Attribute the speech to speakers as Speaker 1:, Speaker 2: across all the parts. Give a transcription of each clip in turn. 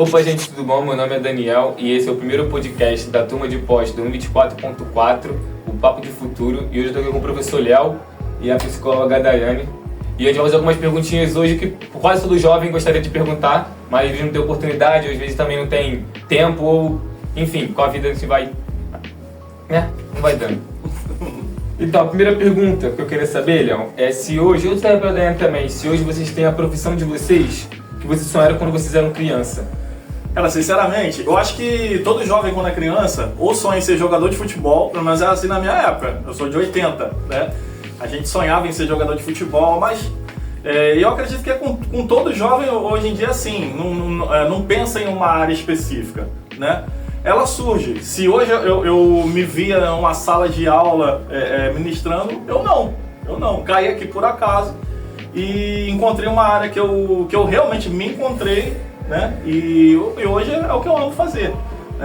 Speaker 1: Opa, gente, tudo bom? Meu nome é Daniel e esse é o primeiro podcast da turma de pós do 124.4, o Papo de Futuro. E hoje eu estou aqui com o professor Léo e a psicóloga Daiane. E a gente vai fazer algumas perguntinhas hoje que quase todo jovem gostaria de perguntar, mas às vezes não tem oportunidade, às vezes também não tem tempo, ou enfim, com a vida a gente vai... não vai dando. Então, a primeira pergunta que eu queria saber, Léo, é se hoje, eu sei para a Daiane também, se hoje vocês têm a profissão de vocês, que vocês sonharam quando vocês eram criança.
Speaker 2: Cara, sinceramente, eu acho que todo jovem quando é criança ou sonha em ser jogador de futebol, pelo menos era assim na minha época, eu sou de 80, né? A gente sonhava em ser jogador de futebol, mas eu acredito que é com todo jovem hoje em dia assim, não pensa em uma área específica, né? Ela surge. Se hoje eu me via numa sala de aula ministrando, eu não. Caí aqui por acaso e encontrei uma área que eu realmente me encontrei, né? E hoje é o que eu amo fazer.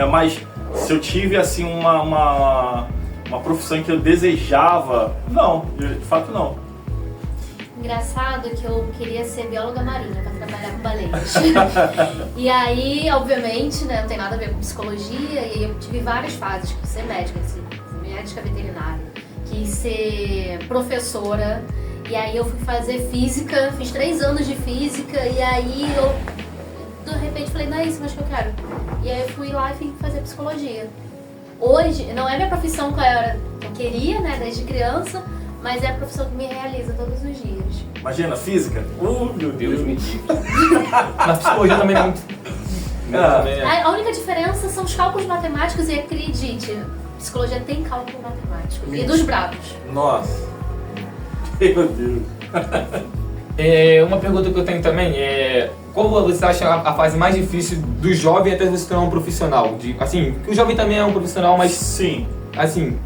Speaker 2: Mas se eu tive assim uma profissão que eu desejava, não, de fato não.
Speaker 3: Engraçado que eu queria ser bióloga marinha para trabalhar com baleias. E aí, obviamente, né, não tem nada a ver com psicologia, e aí eu tive várias fases, quis ser médica, médica veterinária, quis ser professora, e aí eu fui fazer física, fiz 3 anos de física, e aí eu de repente falei, não é isso mais que eu quero. E aí eu fui lá e fui fazer psicologia. Hoje, não é minha profissão que eu queria, né, desde criança, mas é a profissão que me realiza todos os dias.
Speaker 2: Imagina, física?
Speaker 1: Meu Deus, me livre. Mas psicologia também não é muito...
Speaker 3: A única diferença são os cálculos matemáticos, e acredite, psicologia tem cálculo matemático. E dos bravos.
Speaker 2: Nossa. Meu Deus.
Speaker 1: Uma pergunta que eu tenho também é... Qual você acha a fase mais difícil do jovem até você se tornar um profissional? Assim, que o jovem também é um profissional, mas...
Speaker 2: Sim.
Speaker 1: Assim...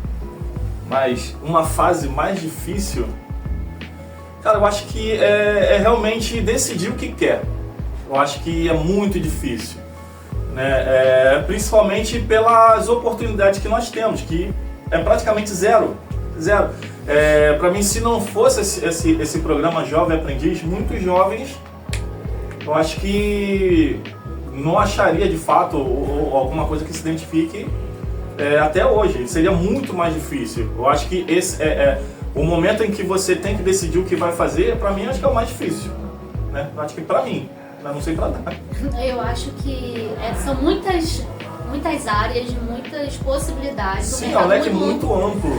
Speaker 1: Mas...
Speaker 2: Uma fase mais difícil... Cara, eu acho que é realmente decidir o que quer. Eu acho que é muito difícil, né? Principalmente pelas oportunidades que nós temos, que é praticamente zero. Para mim, se não fosse esse programa Jovem Aprendiz, muitos jovens, eu acho que não acharia de fato alguma coisa que se identifique até hoje. Seria muito mais difícil. Eu acho que esse o momento em que você tem que decidir o que vai fazer, pra mim, acho que é o mais difícil, né? Eu acho que pra mim, mas não sei pra dar.
Speaker 3: Eu acho que são muitas áreas, muitas possibilidades.
Speaker 2: Sim, é um leque muito amplo.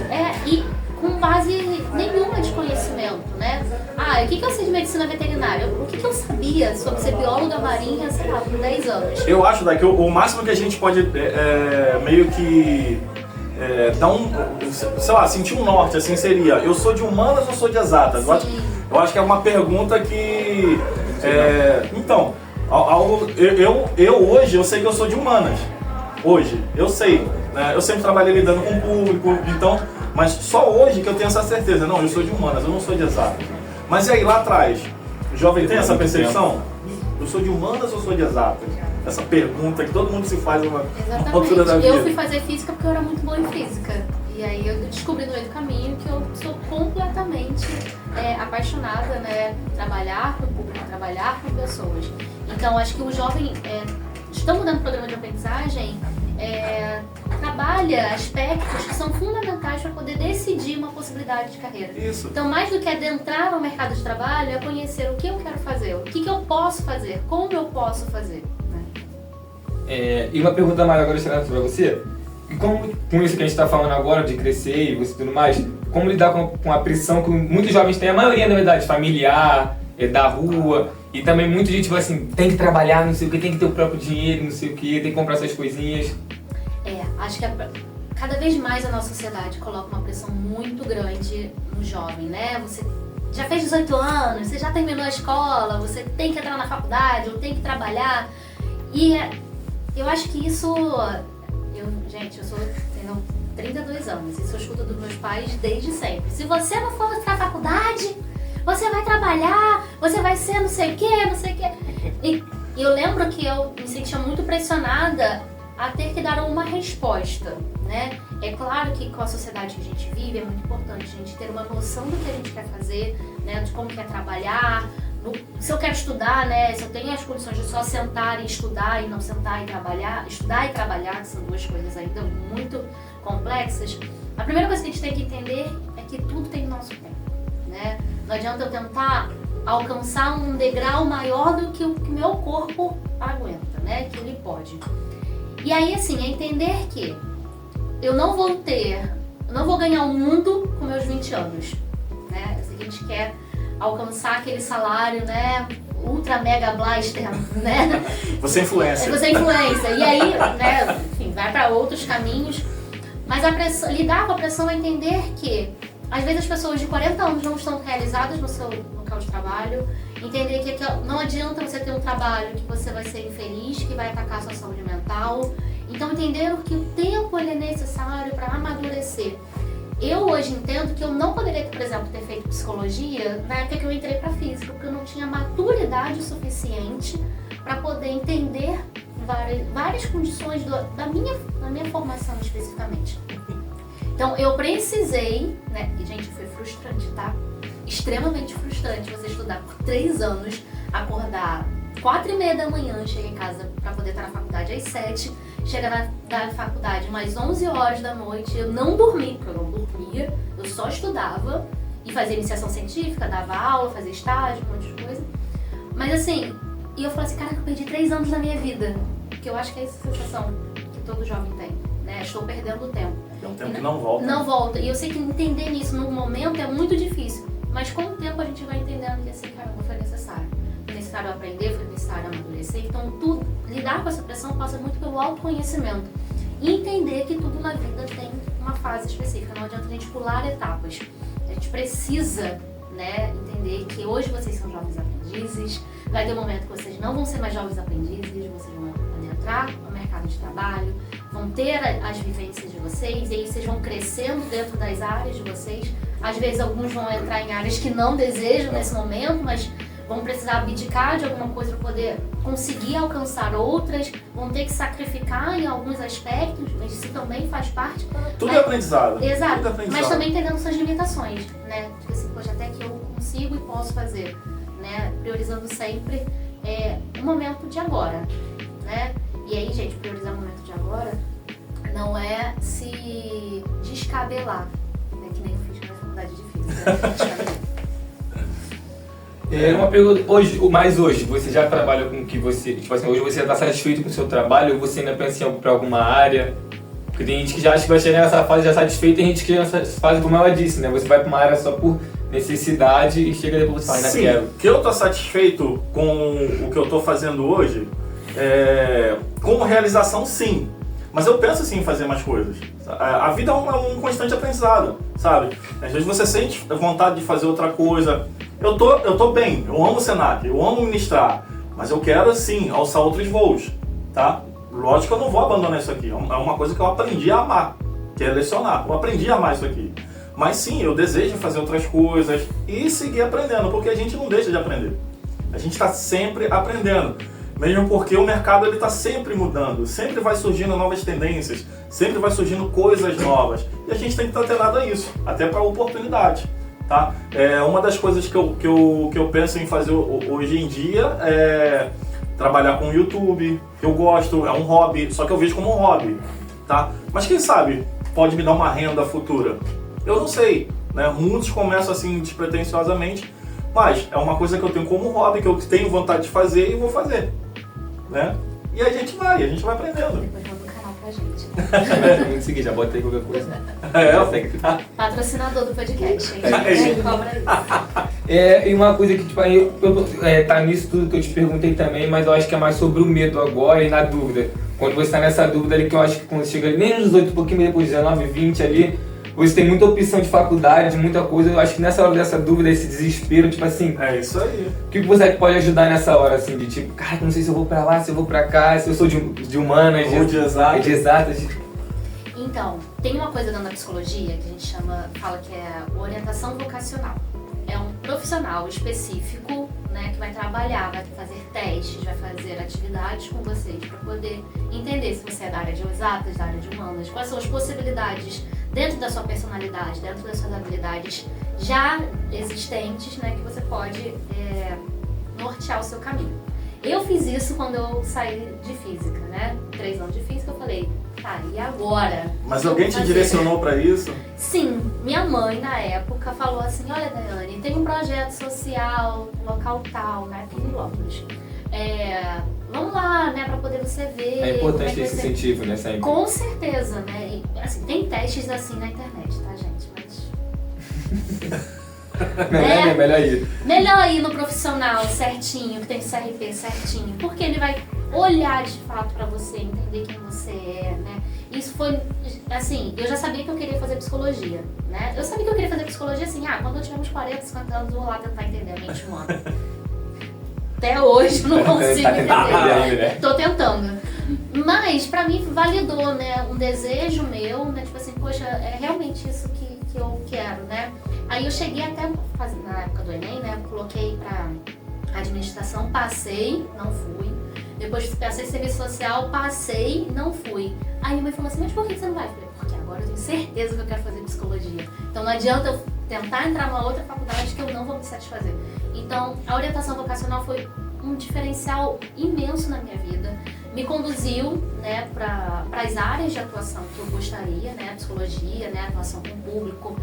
Speaker 3: E com base nenhuma de conhecimento, né? O que eu sei de medicina veterinária? O que eu sabia sobre ser bióloga marinha, sei lá, com 10 anos?
Speaker 2: Eu acho, que o máximo que a gente pode meio que... sei lá, sentir um norte, assim, seria: eu sou de humanas ou sou de exatas? Eu acho que é uma pergunta que... então, eu hoje, eu sei que eu sou de humanas. Hoje, eu sei, né? Eu sempre trabalhei lidando com o público, então... Mas só hoje que eu tenho essa certeza. Não, eu sou de humanas, eu não sou de exatas. Mas e aí, lá atrás? O jovem tem essa percepção? Eu sou de humanas ou sou de exatas? Essa pergunta que todo mundo se faz numa altura da vida.
Speaker 3: Eu fui fazer física porque eu era muito boa em física. E aí eu descobri no meio do caminho que eu sou completamente apaixonada, né? Trabalhar com o público, trabalhar com pessoas. Então acho que o jovem, estamos dando programa de aprendizagem, trabalha aspectos que são fundamentais para poder decidir uma possibilidade de carreira.
Speaker 2: Isso.
Speaker 3: Então, mais do que adentrar no mercado de trabalho, é conhecer o que eu quero fazer, o que eu posso fazer, como eu posso fazer.
Speaker 1: E uma pergunta mais agora para você: como, com isso que a gente está falando agora, de crescer e você tudo mais, como lidar com a pressão que muitos jovens têm, a maioria, na verdade, familiar, da rua, e também muita gente vai assim, tem que trabalhar, não sei o que, tem que ter o próprio dinheiro, não sei o que, tem que comprar essas coisinhas.
Speaker 3: Acho que cada vez mais a nossa sociedade coloca uma pressão muito grande no jovem, né? Você já fez 18 anos, você já terminou a escola, você tem que entrar na faculdade, ou tem que trabalhar. E eu acho que isso... eu tenho 32 anos, isso eu escuto dos meus pais desde sempre. Se você não for pra faculdade, você vai trabalhar, você vai ser não sei o que, não sei o que. E eu lembro que eu me sentia muito pressionada a ter que dar uma resposta, né? É claro que com a sociedade que a gente vive é muito importante a gente ter uma noção do que a gente quer fazer, né? De como quer trabalhar, Se eu quero estudar, né, se eu tenho as condições de só sentar e estudar e não sentar e trabalhar, estudar e trabalhar, que são duas coisas ainda muito complexas, a primeira coisa que a gente tem que entender é que tudo tem o nosso tempo, né? Não adianta eu tentar alcançar um degrau maior do que o que meu corpo aguenta, né, que ele pode. E aí, assim, é entender que eu não vou ganhar o mundo com meus 20 anos, né? Se a gente quer alcançar aquele salário, né, ultra mega blaster, né?
Speaker 2: Você é influencer.
Speaker 3: Você é influencer. E aí, né, enfim, vai para outros caminhos. Mas lidar com a pressão é entender que, às vezes, as pessoas de 40 anos não estão realizadas no seu local de trabalho. Entender que não adianta você ter um trabalho que você vai ser infeliz, que vai atacar a sua saúde mental. Então, entender que o tempo ele é necessário para amadurecer. Eu hoje entendo que eu não poderia, por exemplo, ter feito psicologia na época que eu entrei para física, porque eu não tinha maturidade suficiente para poder entender várias condições da minha formação especificamente. Então eu precisei, né, e gente, foi frustrante, tá? Extremamente frustrante você estudar por 3 anos, acordar 4h30 da manhã, chegar em casa para poder estar na faculdade às 7, chegar na faculdade mais 11 horas da noite, eu não dormi, porque eu não dormia, eu só estudava e fazia iniciação científica, dava aula, fazia estágio, um monte de coisa. Mas assim, e eu falei assim, caraca, eu perdi 3 anos da minha vida, que eu acho que é essa sensação que todo jovem tem, né? Estou perdendo o tempo.
Speaker 2: É um tempo que não volta.
Speaker 3: Não volta, e eu sei que entender isso no momento é muito difícil, mas com o tempo a gente vai entendendo que assim, caramba, foi necessário. Foi necessário aprender, foi necessário amadurecer. Então, lidar com essa pressão passa muito pelo autoconhecimento. E entender que tudo na vida tem uma fase específica. Não adianta a gente pular etapas. A gente precisa, né, entender que hoje vocês são jovens aprendizes. Vai ter um momento que vocês não vão ser mais jovens aprendizes. Vocês vão adentrar no mercado de trabalho. Vão ter as vivências de vocês. E aí vocês vão crescendo dentro das áreas de vocês. Às vezes alguns vão entrar em áreas que não desejam nesse momento, mas vão precisar abdicar de alguma coisa para poder conseguir alcançar outras, vão ter que sacrificar em alguns aspectos, mas isso também faz parte.
Speaker 2: Tudo é aprendizado.
Speaker 3: Exato,
Speaker 2: tudo é aprendizado.
Speaker 3: Mas também entendendo suas limitações, né? Tipo assim, poxa, até que eu consigo e posso fazer, né? Priorizando sempre o momento de agora, né? E aí, gente, priorizar o momento de agora não é se descabelar, né? Que nem eu fiz na faculdade de física.
Speaker 1: Uma pergunta, hoje, você já trabalha com o que você, tipo assim, hoje você está satisfeito com o seu trabalho ou você ainda pensa em para alguma área? Porque tem gente que já acha que vai chegar nessa fase já satisfeito e tem gente que chega nessa fase, como ela disse, né? Você vai para uma área só por necessidade e chega depois você fala, ainda quero.
Speaker 2: Que eu tô satisfeito com o que eu tô fazendo hoje, como realização, sim. Mas eu penso sim em fazer mais coisas. A vida é um constante aprendizado, sabe? Às vezes você sente vontade de fazer outra coisa. Eu tô bem, eu amo o Senac, eu amo ministrar, mas eu quero sim alçar outros voos, tá? Lógico que eu não vou abandonar isso aqui, é uma coisa que eu aprendi a amar, que é lecionar. Eu aprendi a amar isso aqui. Mas sim, eu desejo fazer outras coisas e seguir aprendendo, porque a gente não deixa de aprender. A gente está sempre aprendendo. Mesmo porque o mercado está sempre mudando, sempre vai surgindo novas tendências, sempre vai surgindo coisas novas. E a gente tem que estar atenado a isso, até para oportunidade. Tá? Uma das coisas que eu penso em fazer hoje em dia é trabalhar com o YouTube, que eu gosto, é um hobby, só que eu vejo como um hobby. Tá? Mas quem sabe pode me dar uma renda futura? Eu não sei. Né? Muitos começam assim despretensiosamente, mas é uma coisa que eu tenho como hobby, que eu tenho vontade de fazer e vou fazer. Né? E a gente vai aprendendo.
Speaker 3: Depois manda um canal pra gente.
Speaker 1: Vamos seguir, já bota aí qualquer coisa.
Speaker 3: Patrocinador do podcast, hein? Cobra isso.
Speaker 1: E uma coisa que, tipo, tá nisso tudo que eu te perguntei também, mas eu acho que é mais sobre o medo agora e na dúvida. Quando você tá nessa dúvida ali, que eu acho que quando chega nem nos 18, um pouquinho depois de 19, 20 ali, você tem muita opção de faculdade, muita coisa. Eu acho que nessa hora dessa dúvida, esse desespero, tipo assim...
Speaker 2: É isso aí.
Speaker 1: O que você pode ajudar nessa hora, assim, de tipo, cara, não sei se eu vou pra lá, se eu vou pra cá, se eu sou de humanas,
Speaker 2: ou de exatas.
Speaker 3: Então, tem uma coisa dentro da psicologia que a gente fala que é orientação vocacional. É um profissional específico, né, que vai trabalhar, vai fazer testes, vai fazer atividades com vocês para poder entender se você é da área de exatas, da área de humanas, quais são as possibilidades dentro da sua personalidade, dentro das suas habilidades já existentes, né, que você pode nortear o seu caminho. Eu fiz isso quando eu saí de física, né? 3 anos de física, eu falei, tá, e agora?
Speaker 2: Mas alguém te direcionou para isso?
Speaker 3: Sim, minha mãe na época falou assim, olha Daiane, tem um projeto social, local tal, né, Pinilópolis. Vamos lá, né, pra poder você ver.
Speaker 1: É importante ter esse incentivo, né, sempre.
Speaker 3: Com certeza, né, e, assim, tem testes assim na internet, tá gente, mas...
Speaker 1: Melhor ir.
Speaker 3: Melhor ir no profissional certinho, que tem CRP certinho, porque ele vai olhar de fato pra você, entender quem você é, né? Isso foi, assim, eu já sabia que eu queria fazer psicologia, né? Eu sabia que eu queria fazer psicologia assim, quando eu tiver uns 40, 50 anos, eu vou lá tentar entender a mente humana. Até hoje eu não consigo entender. Tô tentando. Mas pra mim validou, né, um desejo meu, né, tipo assim, poxa, é realmente isso que eu quero, né? Aí eu cheguei até, na época do Enem, né, coloquei pra administração, passei, não fui. Depois passei serviço social, passei, não fui. Aí minha mãe falou assim, mas por que você não vai? Eu falei, porque agora eu tenho certeza que eu quero fazer psicologia. Então não adianta eu tentar entrar numa outra faculdade que eu não vou me satisfazer. Então a orientação vocacional foi um diferencial imenso na minha vida. Me conduziu, né, para as áreas de atuação que eu gostaria, né, psicologia, né, atuação com o público.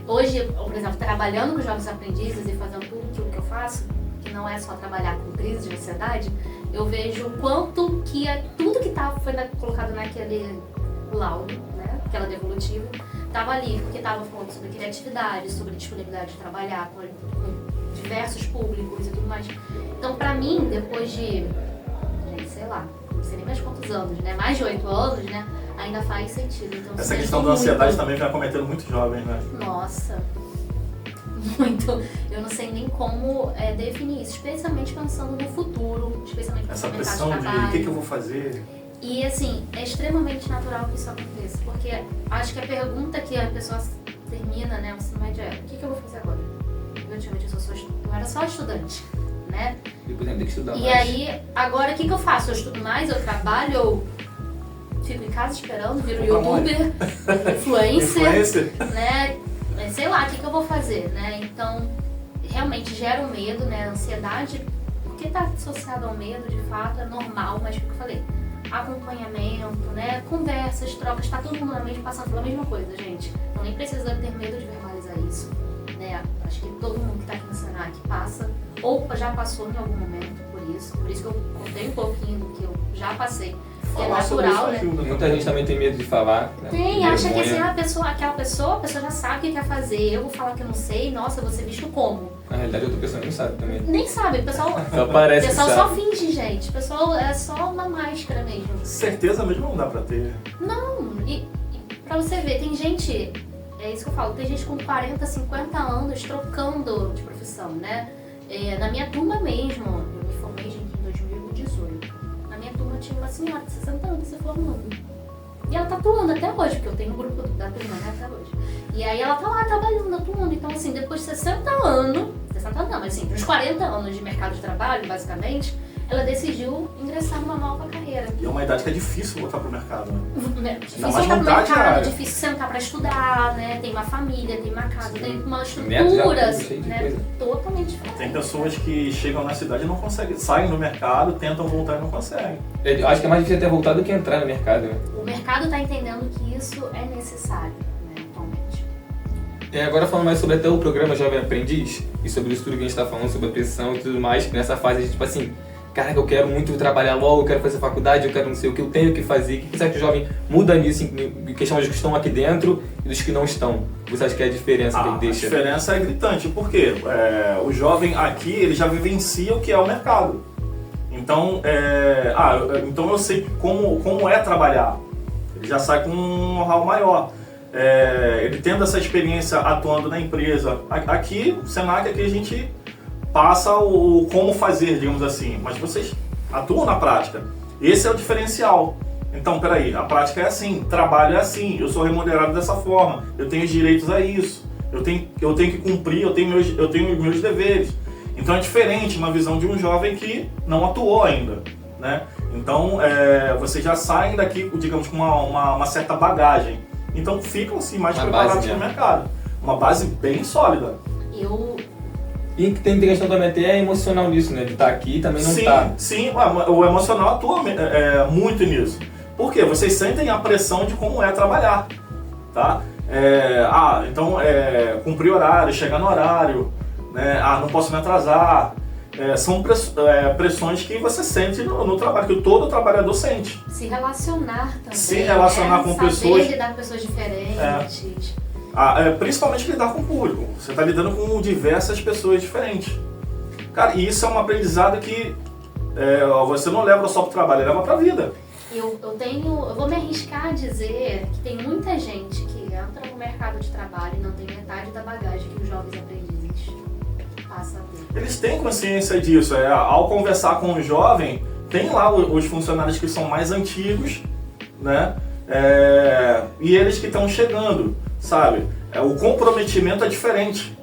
Speaker 3: Hoje, por exemplo, trabalhando com jovens aprendizes e fazendo tudo aquilo que eu faço, que não é só trabalhar com crise de ansiedade, eu vejo o quanto que tudo que foi colocado naquele laudo, né, aquela devolutiva, estava ali, porque estava falando sobre criatividade, sobre disponibilidade de trabalhar com diversos públicos e tudo mais. Então, para mim, depois de, sei lá, não sei nem mais quantos anos, né, mais de 8 anos, né, ainda faz sentido. Então,
Speaker 2: essa questão da ansiedade também vem acometendo muitos jovens, né?
Speaker 3: Nossa, muito. Eu não sei nem como definir isso, especialmente pensando no futuro, especialmente
Speaker 2: essa
Speaker 3: no mercado
Speaker 2: pressão
Speaker 3: de trabalho.
Speaker 2: de o que eu vou fazer.
Speaker 3: E assim, é extremamente natural que isso aconteça, porque acho que a pergunta que a pessoa termina, né, o ensino médio o que eu vou fazer agora? Eu era só estudante, né?
Speaker 1: Depois tem que estudar mais.
Speaker 3: E aí, agora o que eu faço? Eu estudo mais, eu trabalho, eu fico em casa esperando, viro youtuber, influencer, né? Sei lá, o que eu vou fazer, né? Então, realmente gera um medo, né? Ansiedade, porque tá associado ao medo, de fato, é normal, mas como eu falei, acompanhamento, né? Conversas, trocas, tá todo mundo na mesma, passando pela mesma coisa, gente. Então nem precisa ter medo de verbalizar isso, né? Acho que todo mundo que tá aqui no Senac passa, ou já passou em algum momento por isso que eu contei um pouquinho do que eu já passei. Que é natural, né?
Speaker 1: Muita gente também tem medo de falar. Né?
Speaker 3: Tem, acha que assim, a pessoa já sabe o que quer fazer. Eu vou falar que eu não sei, nossa, eu vou ser visto como?
Speaker 1: Na realidade, outra pessoa nem sabe também.
Speaker 3: Nem sabe, o pessoal
Speaker 1: só parece
Speaker 3: o pessoal
Speaker 1: que
Speaker 3: só
Speaker 1: sabe.
Speaker 3: finge, gente. O pessoal é só uma máscara mesmo.
Speaker 2: Certeza mesmo não dá pra ter.
Speaker 3: Não, e pra você ver, tem gente, é isso que eu falo, tem gente com 40, 50 anos trocando de profissão, né? Na minha turma mesmo, eu me formei em 2018. Na minha turma tinha uma senhora de 60 anos se formando. E ela tá atuando até hoje, porque eu tenho um grupo da turma, né, até hoje. E aí ela tá lá trabalhando, atuando. Então, assim, depois de 60 anos não, mas assim, uns 40 anos de mercado de trabalho, basicamente, ela decidiu ingressar numa nova carreira.
Speaker 2: E é uma idade que é difícil voltar pro mercado, né?
Speaker 3: Difícil voltar pro mercado, difícil sentar pra estudar, né? Tem uma família, tem uma casa, tem uma estrutura, né? Totalmente diferente.
Speaker 2: Tem pessoas que chegam na cidade e não conseguem, saem do mercado, tentam voltar e não conseguem.
Speaker 1: Eu acho que é mais difícil ter voltado do que entrar no mercado, né?
Speaker 3: O mercado tá entendendo que isso é necessário, né, atualmente.
Speaker 1: Agora falando mais sobre até o programa Jovem Aprendiz e sobre isso tudo que a gente tá falando, sobre a pressão e tudo mais, nessa fase, tipo assim, caraca, eu quero muito trabalhar logo, eu quero fazer faculdade, eu quero não sei o que eu tenho que fazer. O que você acha que o jovem muda nisso em questão dos que estão aqui dentro e dos que não estão? Você acha que é a diferença que ele deixa?
Speaker 2: A diferença é gritante, porque o jovem aqui, ele já vivencia o que é o mercado. Então, então eu sei como é trabalhar. Ele já sai com um know-how maior. Ele tendo essa experiência atuando na empresa. Aqui, no Senac, aqui a gente passa o como fazer, digamos assim, mas vocês atuam na prática. Esse é o diferencial. Então, peraí, a prática é assim, trabalho é assim, eu sou remunerado dessa forma, eu tenho direitos a isso, eu tenho que cumprir, eu tenho meus deveres. Então é diferente uma visão de um jovem que não atuou ainda, né? Então, vocês já saem daqui, digamos, com uma certa bagagem. Então ficam assim mais preparados para o mercado. Uma base bem sólida.
Speaker 1: E que tem questão também até emocional nisso, né? De estar aqui e também não estar.
Speaker 2: Sim, o emocional atua muito nisso. Por quê? Vocês sentem a pressão de como é trabalhar, tá? Então, cumprir horário, chegar no horário, né? Não posso me atrasar. São pressões que você sente no trabalho, que todo trabalhador sente.
Speaker 3: Se relacionar também.
Speaker 2: Se relacionar com pessoas.
Speaker 3: Saber lidar com pessoas diferentes.
Speaker 2: Principalmente lidar com o público. Você está lidando com diversas pessoas diferentes. Cara, e isso é um aprendizado que você não leva só para o trabalho, leva para a vida.
Speaker 3: Eu vou me arriscar a dizer que tem muita gente que entra no mercado de trabalho e não tem metade da bagagem que os jovens aprendizes passam a ter.
Speaker 2: Eles têm consciência disso. Ao conversar com o jovem, tem lá os funcionários que são mais antigos, né? E eles que estão chegando, sabe? O comprometimento é diferente.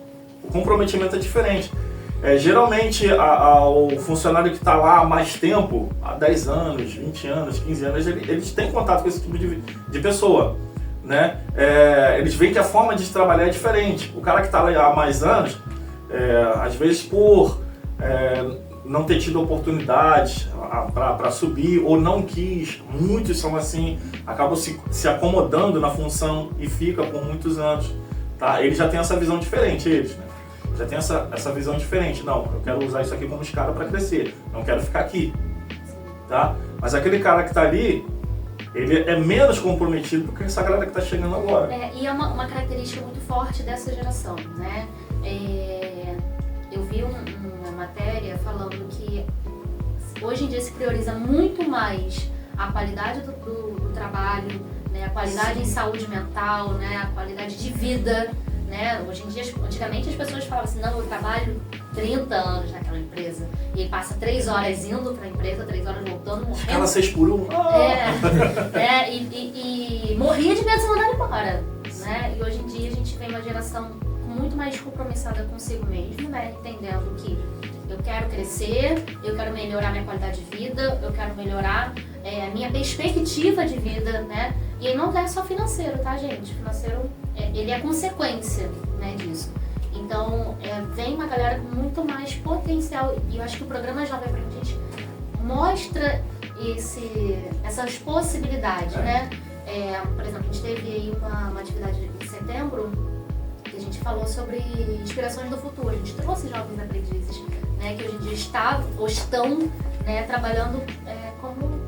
Speaker 2: Geralmente, o funcionário que está lá há mais tempo, há 10 anos, 20 anos, 15 anos, eles têm contato com esse tipo de pessoa, né? Eles veem que a forma de trabalhar é diferente. O cara que está lá há mais anos, às vezes por não ter tido oportunidade para subir ou não quis, muitos são assim, acabam se acomodando na função e fica por muitos anos, tá? Eles já têm essa visão diferente, né? Já tem essa visão diferente. Não, eu quero usar isso aqui como escada para crescer, não quero ficar aqui, tá? Mas aquele cara que está ali, ele é menos comprometido do que essa galera que está chegando agora.
Speaker 3: E é uma característica muito forte dessa geração, né? Eu vi uma matéria falando que hoje em dia se prioriza muito mais a qualidade do trabalho, né? A qualidade em saúde mental, né? A qualidade de vida, né? Hoje em dia, antigamente as pessoas falavam assim, não, eu trabalho 30 anos naquela empresa e ele passa 3 horas indo para a empresa, 3 horas voltando, morrendo.
Speaker 2: Escala 6 por 1.
Speaker 3: E morria de medo de ser mandado embora, né? E hoje em dia a gente vê uma geração muito mais compromissada consigo mesmo, né? Entendendo que eu quero crescer, eu quero melhorar minha qualidade de vida, eu quero melhorar a minha perspectiva de vida, né? E aí não é só financeiro, tá, gente? Financeiro, ele é consequência, né, disso. Então, vem uma galera com muito mais potencial e eu acho que o programa Jovem Aprendiz mostra essas possibilidades, né? Por exemplo, a gente teve aí uma atividade em setembro que a gente falou sobre inspirações do futuro. A gente trouxe jovens aprendizes, né, que hoje em dia estão né, trabalhando como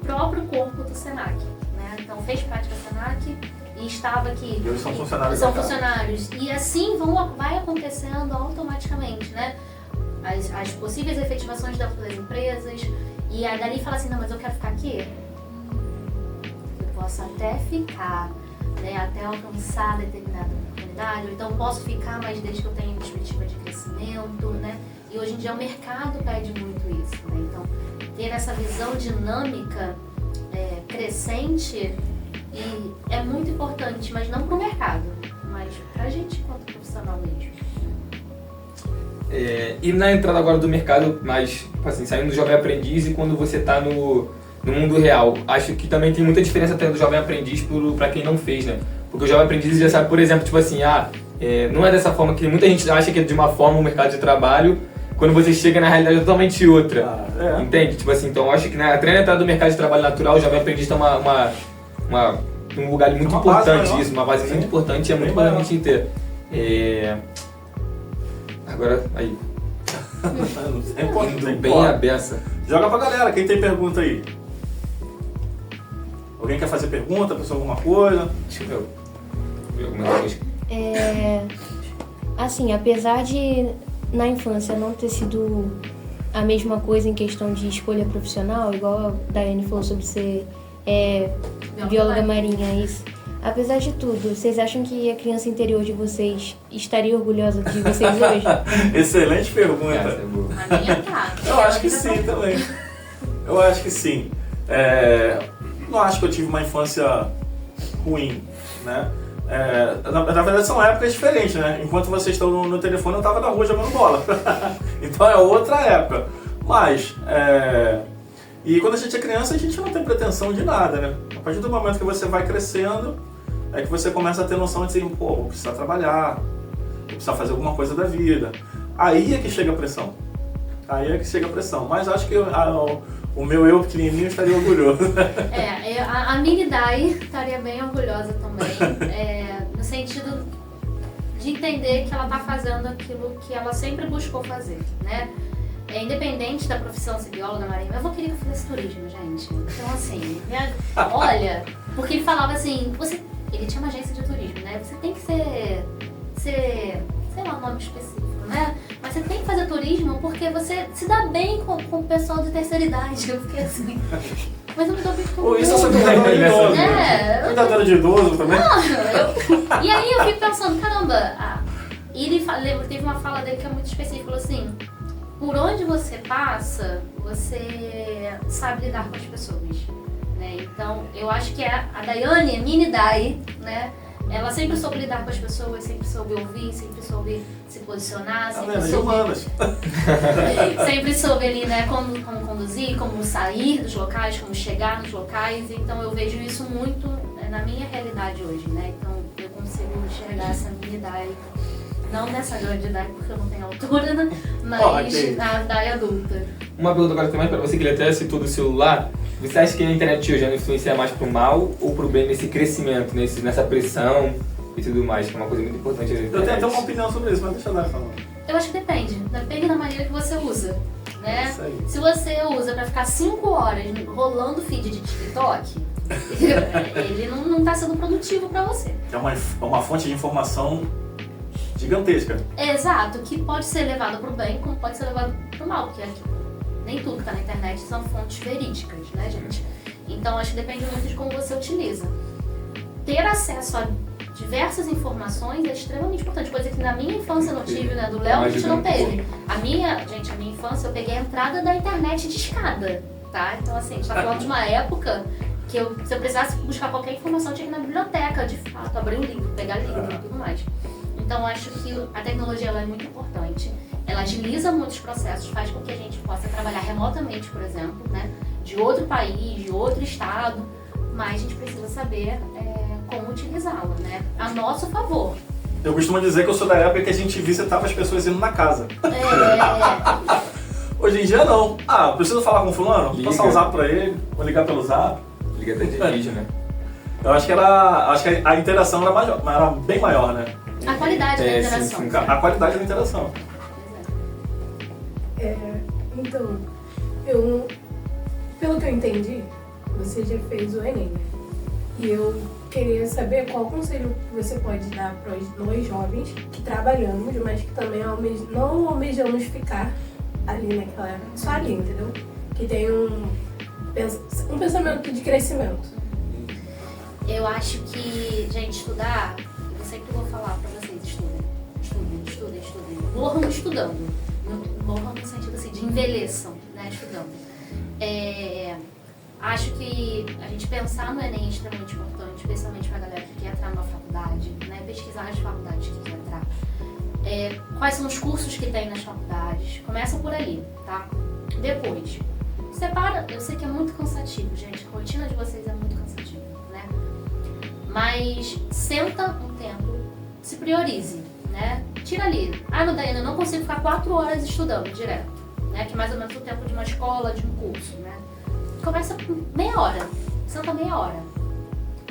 Speaker 3: próprio corpo do Senac, né? Então fez prática Senac e estava aqui.
Speaker 2: E eles são funcionários.
Speaker 3: São funcionários. E assim vai acontecendo automaticamente, né? As possíveis efetivações dentro das empresas. E aí dali fala assim, não, mas eu quero ficar aqui. Eu posso até ficar, né? Até alcançar determinada oportunidade. Ou então posso ficar, mas desde que eu tenha perspectiva de crescimento, né? E hoje em dia o mercado pede muito isso, né? Então, ter essa visão dinâmica, crescente, e é muito importante, mas não para o mercado, mas para a gente enquanto profissional mesmo.
Speaker 1: E na entrada agora do mercado, mas assim, saindo do jovem aprendiz e quando você está no mundo real, acho que também tem muita diferença até do jovem aprendiz para quem não fez, né? Porque o jovem aprendiz já sabe, por exemplo, tipo assim, não é dessa forma que muita gente acha que é de uma forma o mercado de trabalho, quando você chega na realidade é totalmente outra. Entende? Tipo assim, então eu acho que até na entrada do mercado de trabalho natural, o jovem aprendiz tem um lugar muito importante, uma base muito importante e é muito importante ter. Agora, aí. Bem a beça.
Speaker 2: Joga pra galera, quem tem pergunta aí? Alguém quer fazer pergunta, pensou alguma coisa?
Speaker 1: Deixa eu ver alguma coisa.
Speaker 4: Assim, apesar de na infância não ter sido a mesma coisa em questão de escolha profissional, igual a Daiane falou sobre ser bióloga marinha, isso. Apesar de tudo, vocês acham que a criança interior de vocês estaria orgulhosa de vocês hoje?
Speaker 2: Excelente pergunta.
Speaker 1: Essa é boa.
Speaker 3: A minha tá.
Speaker 2: Eu acho que sim também. Eu acho que sim. Não acho que eu tive uma infância ruim, né? Na verdade são épocas diferentes, né? Enquanto vocês estão no telefone, eu estava na rua jogando bola. Então é outra época. Mas, e quando a gente é criança, a gente não tem pretensão de nada, né? A partir do momento que você vai crescendo, é que você começa a ter noção de assim, vou precisar trabalhar, precisa fazer alguma coisa da vida. Aí é que chega a pressão. Mas acho que o meu eu pequenininho estaria orgulhoso.
Speaker 3: A mini Dai estaria bem orgulhosa também, no sentido de entender que ela está fazendo aquilo que ela sempre buscou fazer, né? Independente da profissão ser bióloga marinha, eu vou querer que eu fizesse turismo, gente. Então, assim, olha, porque ele falava assim, ele tinha uma agência de turismo, né? Você tem que ser sei lá o nome específico, né? Mas você tem que fazer turismo porque você se dá bem com o pessoal de terceira idade. Eu fiquei assim, mas eu me dou bem com
Speaker 2: Ou isso é só cuidadora de idoso, né? Cuidadora de idoso também.
Speaker 3: E aí eu fico pensando, caramba, ele teve uma fala dele que é muito específica, assim, por onde você passa, você sabe lidar com as pessoas, né? Então, eu acho que a Daiane, a mini Dai, né? Ela sempre soube lidar com as pessoas, sempre soube ouvir, sempre soube se posicionar, sempre soube ali, né, como conduzir, como sair dos locais, como chegar nos locais. Então eu vejo isso muito na minha realidade hoje, né? Então eu consigo enxergar essa minha idade, não nessa grande idade porque eu não tenho altura, né? Mas na idade adulta.
Speaker 1: Uma pergunta agora também para você, que ele até citou do celular. Você acha que a internet hoje influencia mais pro mal ou pro bem nesse crescimento, nessa pressão e tudo mais, que é uma coisa muito importante.
Speaker 2: Eu tenho até uma opinião sobre isso, mas deixa eu dar falar.
Speaker 3: Eu acho que depende da maneira que você usa, né? Se você usa pra ficar 5 horas rolando feed de TikTok, ele não tá sendo produtivo pra você.
Speaker 2: É uma fonte de informação gigantesca.
Speaker 3: Exato, que pode ser levado pro bem, como pode ser levado pro mal, porque nem tudo que tá na internet são fontes verídicas, né, gente? Então, acho que depende muito de como você utiliza. Ter acesso a diversas informações é extremamente importante, coisa que na minha infância eu não tive, né? Do Léo a gente não teve. A minha infância eu peguei a entrada da internet de escada, tá? Então, assim, a gente tá falando de uma época que se eu precisasse buscar qualquer informação, eu tinha que ir na biblioteca, de fato, abrir um livro, pegar livro e tudo mais. Então, acho que a tecnologia ela é muito importante. Ela agiliza muitos processos, faz com que a gente possa trabalhar remotamente, por exemplo, né? De outro país, de outro estado, mas a gente precisa saber como utilizá-la, né? A nosso favor.
Speaker 2: Eu costumo dizer que eu sou da época que a gente visitava as pessoas indo na casa. Hoje em dia não. Preciso falar com o fulano? Vou passar um zap pra ele, vou ligar pelo zap.
Speaker 1: Liga até de vídeo, né?
Speaker 2: Eu acho que a interação era bem maior, né?
Speaker 3: A qualidade da interação.
Speaker 2: Sim, a qualidade da interação.
Speaker 5: Então, pelo que eu entendi, você já fez o Enem, né? E eu queria saber qual conselho você pode dar para nós jovens que trabalhamos, mas que também não almejamos ficar ali naquela... Só ali, entendeu? Que tem um pensamento de crescimento.
Speaker 3: Eu acho que, gente, estudar, eu sempre vou falar para vocês, estudem. Morram estudando. Morram no sentido assim, de envelheçam, né, estudando. Acho que a gente pensar no Enem é extremamente importante, especialmente para a galera que quer entrar numa faculdade, né, pesquisar as faculdades que quer entrar. Quais são os cursos que tem nas faculdades? Começa por ali, tá? Depois, separa, eu sei que é muito cansativo, gente, a rotina de vocês é muito cansativa, né? Mas senta um tempo, se priorize, né? Tira ali. Daiane, eu não consigo ficar 4 horas estudando direto, né? Que é mais ou menos o tempo de uma escola, de um curso, né? Começa por meia hora, senta meia hora.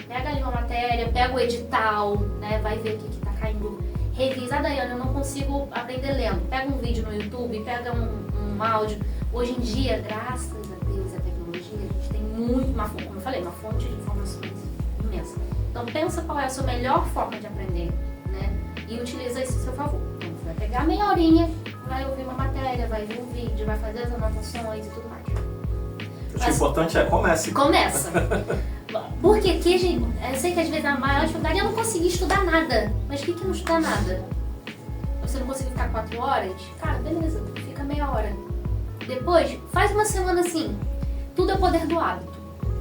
Speaker 3: Pega ali uma matéria, pega o edital, né? Vai ver o que tá caindo. Revisa. Daiane, eu não consigo aprender lendo. Pega um vídeo no YouTube, pega um áudio. Hoje em dia, graças a Deus e a tecnologia, a gente tem muito, como eu falei, uma fonte de informações imensa. Então pensa qual é a sua melhor forma de aprender, né? E utiliza isso a seu favor. Então você vai pegar meia horinha, vai ouvir uma matéria, vai ver um vídeo, vai fazer as anotações e tudo mais.
Speaker 2: O importante comece.
Speaker 3: Começa. Porque aqui, gente, eu sei que às vezes na maior dificuldade eu não consegui estudar nada. Mas o que é não estudar nada? Você não conseguiu ficar 4 horas? Cara, beleza, fica meia hora. Depois, faz uma semana assim. Tudo é poder do hábito,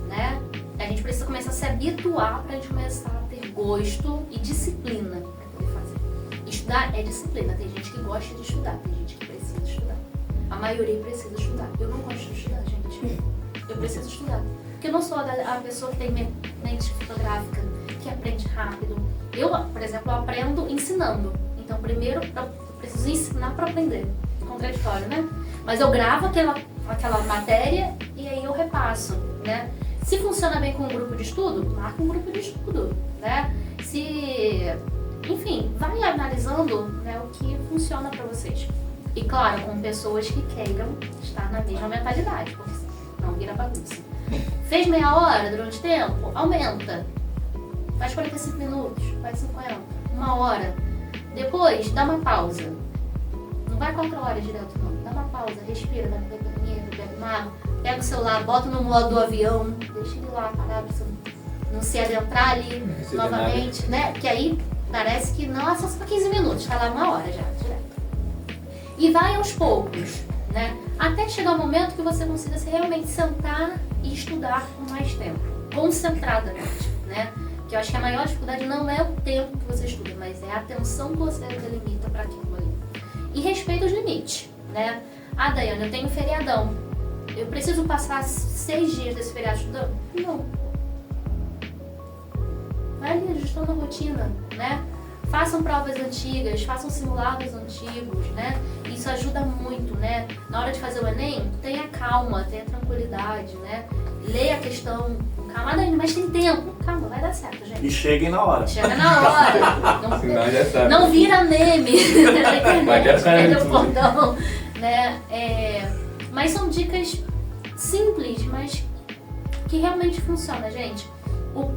Speaker 3: né? A gente precisa começar a se habituar pra gente começar a ter gosto e disciplina pra poder fazer. Estudar é disciplina. Tem gente que gosta de estudar, tem gente que precisa estudar. A maioria precisa estudar. Eu não gosto de estudar, gente. Eu preciso estudar. Porque eu não sou a pessoa que tem mente fotográfica, que aprende rápido. Eu, por exemplo, aprendo ensinando. Então, primeiro, eu preciso ensinar para aprender. Contraditório, né? Mas eu gravo aquela matéria e aí eu repasso, né? Se funciona bem com um grupo de estudo, marca um grupo de estudo, né? Enfim, vai analisando, né, o que funciona para vocês. E claro, com pessoas que queiram estar na mesma mentalidade, porque não vira bagunça. Fez meia hora durante o tempo? Aumenta. Faz 45 minutos, faz 50, 1 hora. Depois, dá uma pausa. Não vai 4 horas direto, não. Dá uma pausa, respira, vai beber banheiro, bebe uma água, pega o celular, bota no modo avião, deixa ele lá parado, pra você não se adentrar ali novamente, né? Que aí parece que, nossa, só 15 minutos, tá lá 1 hora já, direto. E vai aos poucos, né? Até chegar o momento que você consiga se realmente sentar e estudar com mais tempo, concentradamente, né? Que eu acho que a maior dificuldade não é o tempo que você estuda, mas é a atenção que você delimita para aquilo ali. E respeita os limites, né? Ah, Daiane, eu tenho feriadão. Eu preciso passar 6 dias desse feriado estudando? Não. Vai ali ajustando a rotina, né? Façam provas antigas, façam simulados antigos, né? Isso ajuda muito, né? Na hora de fazer o Enem, tenha calma, tenha tranquilidade, né? Leia a questão com calma, mas tem tempo. Calma, vai dar certo, gente.
Speaker 2: E cheguem na hora.
Speaker 3: Chega na hora. Não vira meme. Perdeu o portão, né? Mas são dicas simples, mas que realmente funcionam, gente. O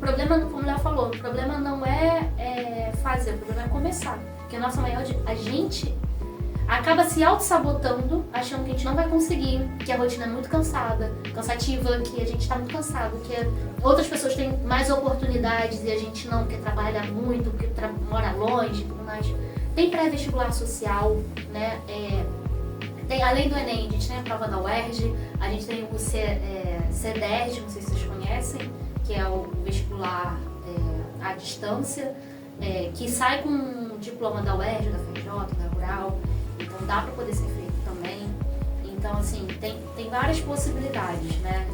Speaker 3: problema, como o Léo falou, o problema não é fazer, o problema é começar. Porque a gente acaba se auto-sabotando, achando que a gente não vai conseguir, que a rotina é muito cansativa, que a gente está muito cansado, que outras pessoas têm mais oportunidades e a gente não, porque trabalha muito, porque mora longe e tudo mais. Tem pré-vestibular social, né? Além do Enem, a gente tem a prova da UERJ, a gente tem o CEDERJ, não sei se vocês conhecem, que é o vestibular à distância, que sai com um diploma da UERJ, da FRJ, da Rural, então dá para poder ser feito também. Então, assim, tem várias possibilidades, né?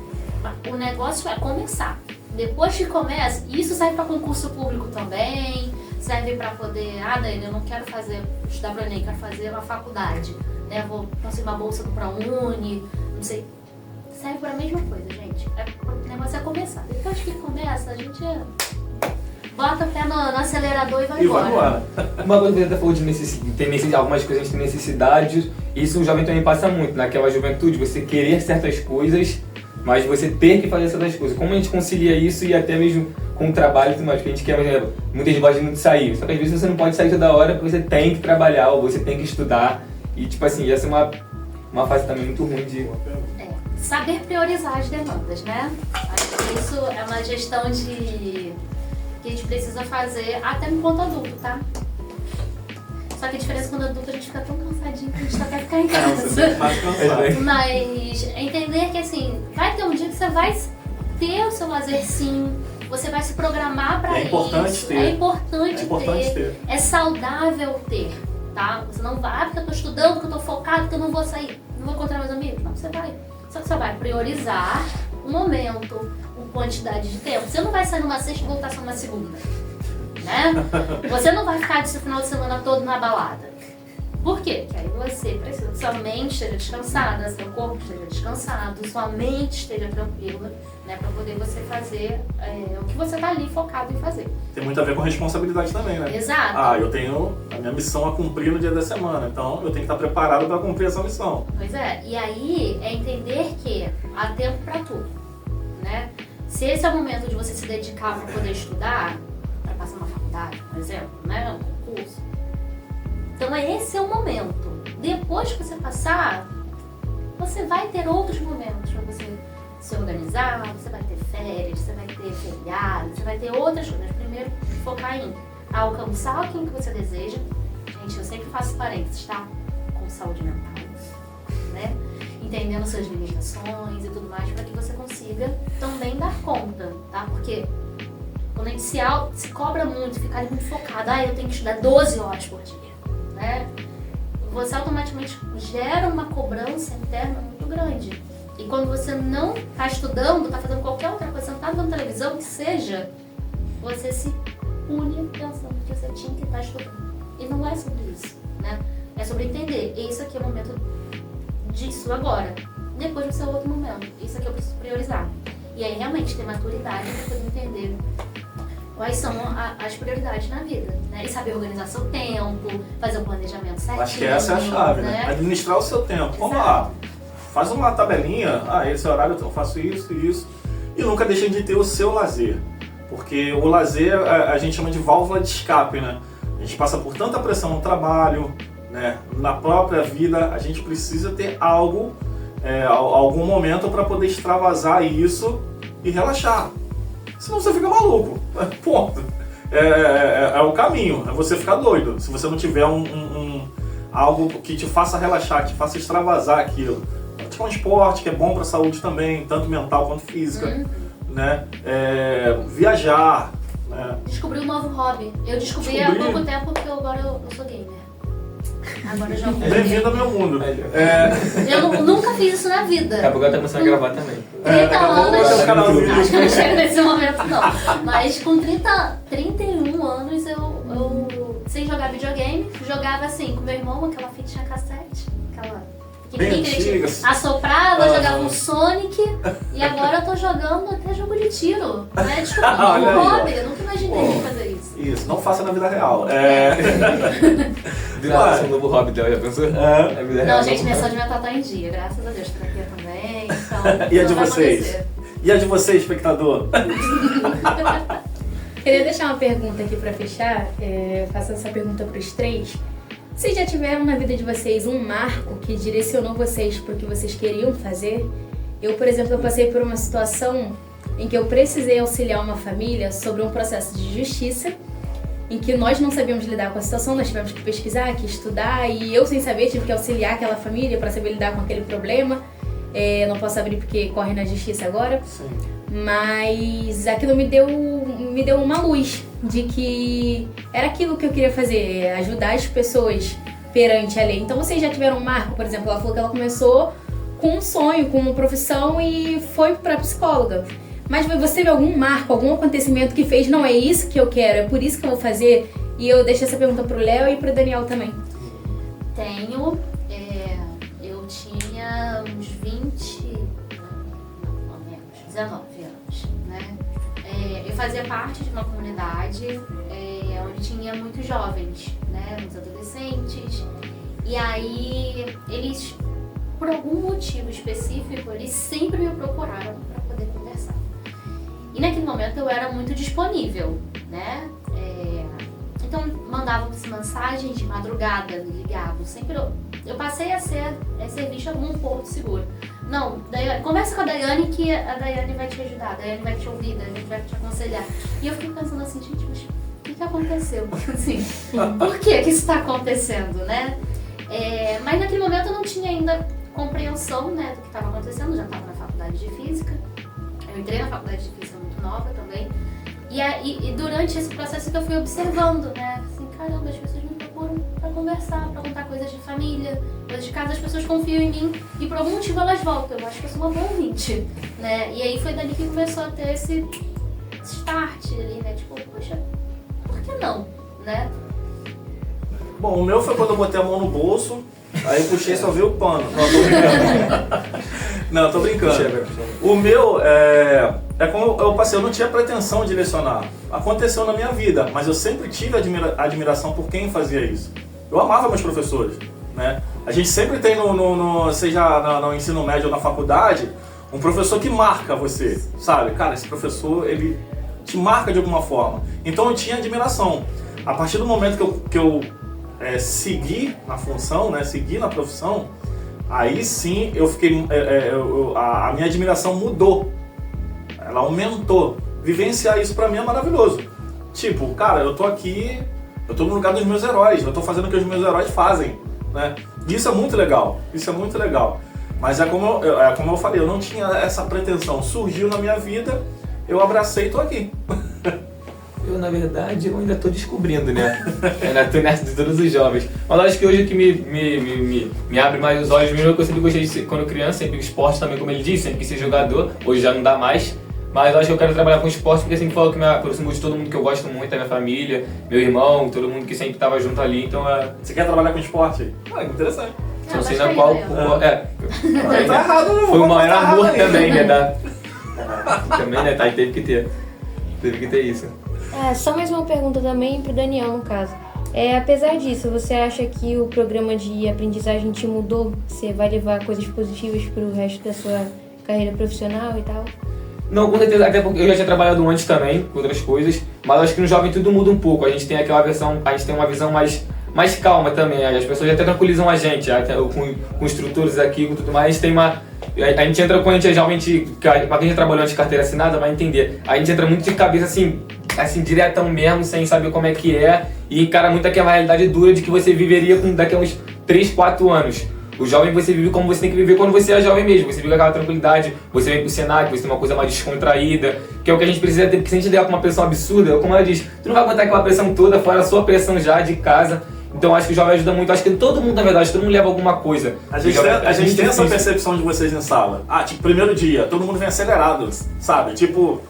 Speaker 3: O negócio é começar. Depois que começa, isso serve para concurso público também, serve para poder, Dani, eu não quero estudar para o Enem, quero fazer uma faculdade, né? Vou conseguir uma bolsa do ProUni, não sei. Serve para a mesma coisa, gente. O negócio é começar. Depois que começa, a gente bota o pé no acelerador e vai embora.
Speaker 1: Uma coisa que você até falou de algumas coisas a gente tem necessidade, isso o jovem também passa muito, naquela juventude, você querer certas coisas, mas você ter que fazer certas coisas. Como a gente concilia isso e até mesmo com o trabalho e tudo mais, porque a gente quer, por exemplo, muita gente gosta muito de sair, só que às vezes você não pode sair toda hora porque você tem que trabalhar ou você tem que estudar, e tipo assim, essa é uma fase também muito ruim de...
Speaker 3: Saber priorizar as demandas, né? Acho que isso é uma gestão que a gente precisa fazer até enquanto adulto, tá? Só que a diferença quando adulto a gente fica tão cansadinho que a gente só quer ficar em casa. Mas entender que assim, vai ter um dia que você vai ter o seu lazer sim, você vai se programar para isso. É importante ter. É saudável ter, tá? Você não vai, porque eu tô estudando, porque eu tô focado, porque eu não vou sair, não vou encontrar meus amigos. Não, você vai. Só que você vai priorizar o momento, a quantidade de tempo. Você não vai sair numa sexta e voltar só numa segunda, né? Você não vai ficar esse final de semana todo na balada. Por quê? Porque aí você precisa que sua mente esteja descansada, seu corpo esteja descansado, sua mente esteja tranquila, né? Pra poder você fazer o que você tá ali focado em fazer.
Speaker 2: Tem muito a ver com responsabilidade também, né?
Speaker 3: Exato.
Speaker 2: Eu tenho a minha missão a cumprir no dia da semana, então eu tenho que estar preparado para cumprir essa missão.
Speaker 3: Pois é, e aí é entender que há tempo para tudo, né? Se esse é o momento de você se dedicar para poder estudar, para passar uma faculdade, por exemplo, né? Um concurso. Então esse é o momento. Depois que você passar, você vai ter outros momentos para você se organizar, você vai ter férias, você vai ter feriado, você vai ter outras coisas. Primeiro, focar em alcançar aquilo que você deseja. Gente, eu sempre faço parênteses, tá? Com saúde mental, né? Entendendo suas limitações e tudo mais, para que você consiga também dar conta, tá? Porque quando a gente se cobra muito, fica muito focado, eu tenho que estudar 12 horas por dia, né? Você automaticamente gera uma cobrança interna muito grande. E quando você não está estudando, está fazendo qualquer outra coisa, você não está vendo televisão, que seja, você se pune pensando que você tinha que estar estudando. E não é sobre isso, né? É sobre entender, esse aqui é o momento disso agora. Depois vai ser outro momento. Isso aqui eu preciso priorizar. E aí realmente ter maturidade para poder entender quais são as prioridades na vida, né? E saber organizar seu tempo, fazer um planejamento certinho.
Speaker 2: Acho que essa é a chave, né? Administrar o seu tempo. Vamos lá, faz uma tabelinha, esse horário eu faço isso e isso. E nunca deixe de ter o seu lazer. Porque o lazer a gente chama de válvula de escape, né? A gente passa por tanta pressão no trabalho, né? Na própria vida, a gente precisa ter algo, algum momento para poder extravasar isso e relaxar. Senão você fica maluco. Ponto. É o caminho, é você ficar doido. Se você não tiver algo que te faça relaxar, que te faça extravasar aquilo. Praticar um esporte que é bom para a saúde também, tanto mental quanto física. Né? Viajar. Né?
Speaker 3: Descobrir um novo hobby. Eu descobri há pouco tempo porque agora eu sou gamer. Agora eu jogo.
Speaker 2: Bem-vindo ao meu mundo.
Speaker 3: Eu nunca fiz isso na vida.
Speaker 1: Daqui a pouco ela tá começando a gravar também.
Speaker 3: 30 anos.
Speaker 2: Acho
Speaker 3: que não chega nesse momento, não. Mas com 31 anos eu sem jogar videogame, jogava assim com meu irmão, aquela fitinha cassete, aquela pequenininha que a gente assoprava, jogava um Sonic, e agora eu tô jogando até jogo de tiro. Né? Desculpa, um hobby, eu nunca imaginei fazer isso.
Speaker 2: Isso, não faça na vida real.
Speaker 1: Um novo hobby dela, já pensou?
Speaker 3: Não, gente, minha saúde mental tá em dia, graças a Deus, terapia também. Então,
Speaker 2: e a de vocês? E a de vocês, espectador?
Speaker 6: Queria deixar uma pergunta aqui pra fechar. Eu faço essa pergunta pros três. Vocês já tiveram na vida de vocês um marco que direcionou vocês para o que vocês queriam fazer? Eu, por exemplo, passei por uma situação em que eu precisei auxiliar uma família sobre um processo de justiça, em que nós não sabíamos lidar com a situação, nós tivemos que pesquisar, que estudar, e eu, sem saber, tive que auxiliar aquela família para saber lidar com aquele problema. Não posso abrir porque corre na justiça agora.
Speaker 2: Sim.
Speaker 6: Mas aquilo me deu uma luz de que era aquilo que eu queria fazer, ajudar as pessoas perante a lei. Então vocês já tiveram um marco, por exemplo, ela falou que ela começou com um sonho, com uma profissão e foi para psicóloga. Mas você viu algum marco, algum acontecimento que fez, não é isso que eu quero, é por isso que eu vou fazer? E eu deixo essa pergunta pro Léo e pro Daniel também.
Speaker 3: Tenho, eu tinha uns 19 anos, né? Eu fazia parte de uma comunidade onde tinha muitos jovens, né? Muitos adolescentes. E aí, eles, por algum motivo específico, eles sempre me procuraram para poder conversar. E naquele momento eu era muito disponível, né? Então mandavam-se mensagens de madrugada, me ligavam. Sempre eu passei a ser vista como um porto seguro. Não, Daiane, conversa com a Daiane que a Daiane vai te ajudar, a Daiane vai te ouvir, a Daiane vai te aconselhar. E eu fiquei pensando assim, gente, mas o que aconteceu? Assim, por que isso está acontecendo, né? Mas naquele momento eu não tinha ainda compreensão, né, do que estava acontecendo, já estava na faculdade de Física. Eu entrei na faculdade de Física muito nova também. E durante esse processo que eu fui observando, né, assim, caramba, as pessoas me procuram para conversar, para contar coisas de família, coisas de casa, as pessoas confiam em mim e por algum motivo elas voltam. Eu acho que eu sou uma boa ouvinte, né? E aí foi dali que começou a ter esse start ali, né? Tipo, poxa, por que não, né?
Speaker 2: Bom, o meu foi quando eu botei a mão no bolso, aí eu puxei e só vi o pano. Não, tô brincando. Não, tô brincando. O meu como eu passei, eu não tinha pretensão de lecionar. Aconteceu na minha vida, mas eu sempre tive admiração por quem fazia isso. Eu amava meus professores, né? A gente sempre tem seja no ensino médio ou na faculdade, um professor que marca você, sabe? Cara, esse professor, ele te marca de alguma forma. Então eu tinha admiração. A partir do momento que eu segui na função, né? Segui na profissão, aí sim eu fiquei, a minha admiração mudou. Ela aumentou. Vivenciar isso pra mim é maravilhoso. Tipo, cara, eu tô aqui, eu tô no lugar dos meus heróis, eu tô fazendo o que os meus heróis fazem, né? E isso é muito legal, isso é muito legal. Mas como eu falei, eu não tinha essa pretensão. Surgiu na minha vida, eu abracei e tô aqui.
Speaker 1: Eu, na verdade, eu ainda tô descobrindo, né? Ainda tô nessa de todos os jovens. Mas acho que hoje o que me abre mais os olhos mesmo é que eu sempre gostei de ser, quando criança, sempre esporte também, como ele disse, sempre quis ser jogador. Hoje já não dá mais. Mas eu acho que eu quero trabalhar com esporte porque sempre falo que me aproximo de todo mundo que eu gosto muito, da minha família, meu irmão, todo mundo que sempre tava junto ali, então
Speaker 2: Você quer trabalhar com esporte? Ah, interessante.
Speaker 1: não sei na qual.
Speaker 2: Não tá errado, não.
Speaker 1: Foi o maior
Speaker 2: Tá
Speaker 1: amor
Speaker 2: errado
Speaker 1: também,
Speaker 2: aí.
Speaker 1: né? Também, né? Tá, e teve que ter. Teve que ter isso.
Speaker 4: Só mais uma pergunta também pro Daniel, no caso. Apesar disso, você acha que o programa de aprendizagem te mudou? Você vai levar coisas positivas pro resto da sua carreira profissional e tal?
Speaker 1: Não, com certeza, até porque eu já tinha trabalhado antes também, com outras coisas, mas acho que no jovem tudo muda um pouco. A gente tem uma visão mais calma também. As pessoas até tranquilizam a gente, até com instrutores aqui, com tudo mais. A gente tem a gente entra quando a gente realmente, pra quem já trabalhou de carteira assinada, vai entender. A gente entra muito de cabeça assim, diretão mesmo, sem saber como é que é, e encara muito aquela realidade dura de que você viveria daqui a uns 3, 4 anos. O jovem você vive como você tem que viver quando você é jovem mesmo. Você vive com aquela tranquilidade, você vem pro Senac, você tem uma coisa mais descontraída, que é o que a gente precisa ter, porque se a gente der com uma pressão absurda, como ela diz, tu não vai aguentar aquela pressão toda, fora a sua pressão já de casa. Então acho que o jovem ajuda muito, acho que todo mundo, na verdade, todo mundo leva alguma coisa.
Speaker 2: A gente tem essa percepção de vocês em sala. Tipo, primeiro dia, todo mundo vem acelerado, sabe? Tipo,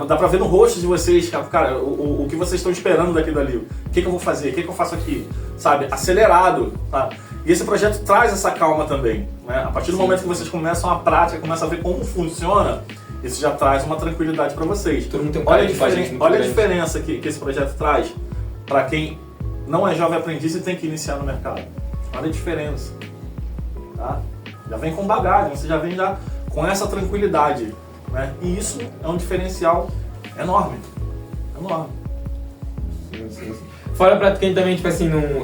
Speaker 2: dá pra ver no rosto de vocês, cara, o que vocês estão esperando daquilo ali. O que eu vou fazer? O que eu faço aqui? Sabe? Acelerado, tá? E esse projeto traz essa calma também, né? A partir do momento que vocês começam a prática, começam a ver como funciona, isso já traz uma tranquilidade pra vocês.
Speaker 1: Todo mundo tem
Speaker 2: Olha a diferença que esse projeto traz pra quem não é jovem aprendiz e tem que iniciar no mercado. Olha a diferença, tá? Já vem com bagagem, você já vem com essa tranquilidade, né? E isso é um diferencial enorme, enorme.
Speaker 1: Sim. Fora pra quem também, tipo assim, eu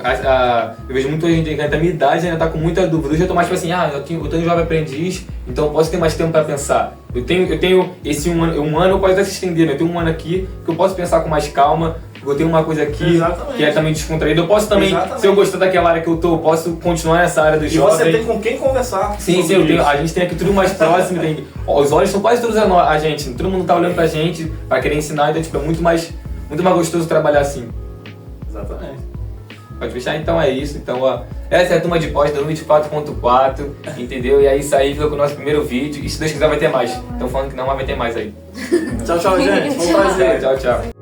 Speaker 1: vejo muito gente da minha idade ainda tá com muita dúvida. Eu já tô mais tipo assim, eu tenho jovem aprendiz, então eu posso ter mais tempo pra pensar. Eu tenho esse um ano eu posso até se estender, né? Eu tenho um ano aqui que eu posso pensar com mais calma. Eu tenho uma coisa aqui que é também descontraída. Eu posso também, se eu gostar daquela área que eu tô, eu posso continuar nessa área do jovem.
Speaker 2: E você tem com quem conversar.
Speaker 1: Sim, a gente tem aqui tudo mais próximo. Os olhos são quase todos a gente. Todo mundo tá olhando pra gente, pra querer ensinar. Então, tipo, é muito mais gostoso trabalhar assim.
Speaker 2: Exatamente.
Speaker 1: Pode fechar? Então é isso. Então, essa é a turma de pós do 24.4, entendeu? E aí isso aí fica com o nosso primeiro vídeo. E se Deus quiser vai ter mais. Estão falando que não, mas vai ter mais aí.
Speaker 2: Tchau, gente. Foi um prazer.
Speaker 1: Tchau.